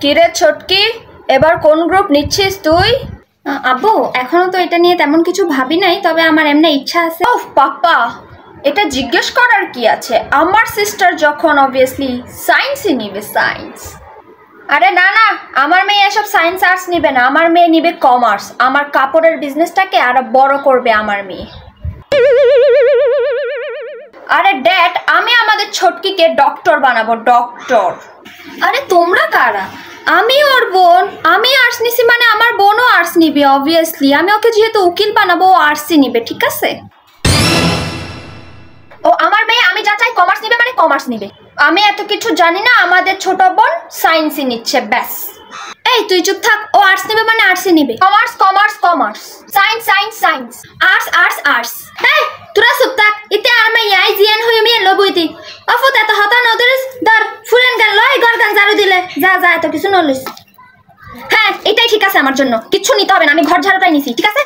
কিরে ছোটকি, এবার কোন গ্রুপ নিচ্ছিস তুই? আব্বু এখনো তো এটা নিয়ে তেমন কিছু ভাবি নাই, তবে আমার এমনি ইচ্ছা আছে। ওহ পাপা, এটা জিজ্ঞেস করার কি আছে? আমার সিস্টার যখন অবভিয়াসলি সায়েন্সই নিবে, সায়েন্স। আরে না না, আমার মেয়ে এসব সায়েন্স আর্টস নিবে না, আমার মেয়ে নিবে কমার্স। আমার কাপড়ের বিজনেসটাকে আরো বড় করবে আমার মেয়ে। আরে ড্যাড, আমি আমাদের ছোটকিকে ডক্টর বানাবো, ডক্টর। আরে তোমরা কারা? আমি ওর বোন, আমি আর্টস নিছি মানে আমার বোনও আর্টস নিবে অবভিয়াসলি। আমি ওকে যেহেতু উকিল বানাবো, ও আর্টসই নিবে, ঠিক আছে? ও আমার মেয়ে, আমি যা চাই কমার্স নিবে মানে কমার্স নিবে। আমি এত কিছু জানি না, আমাদের ছোট বোন সায়েন্সই নিচ্ছে, ব্যাস। এই তুই চুপ থাক, ও আর্টস নিবে মানে আর্টসই নিবে। Commerce commerce commerce, science science science, arts arts arts. এই তোরা চুপ থাক, ইতে আর মাই আই জিয়ান হই আমি লবইতি। অফত এত হতা নদর দর ফুলেন গান লয় গর গান ঝাড়ু দিলে যা যা, এত কিছু নলিস। হ্যাঁ এটাই ঠিক আছে আমার জন্য, কিচ্ছু নিতে হবে না, আমি ঘর ঝাড়ুটাই নিছি, ঠিক আছে?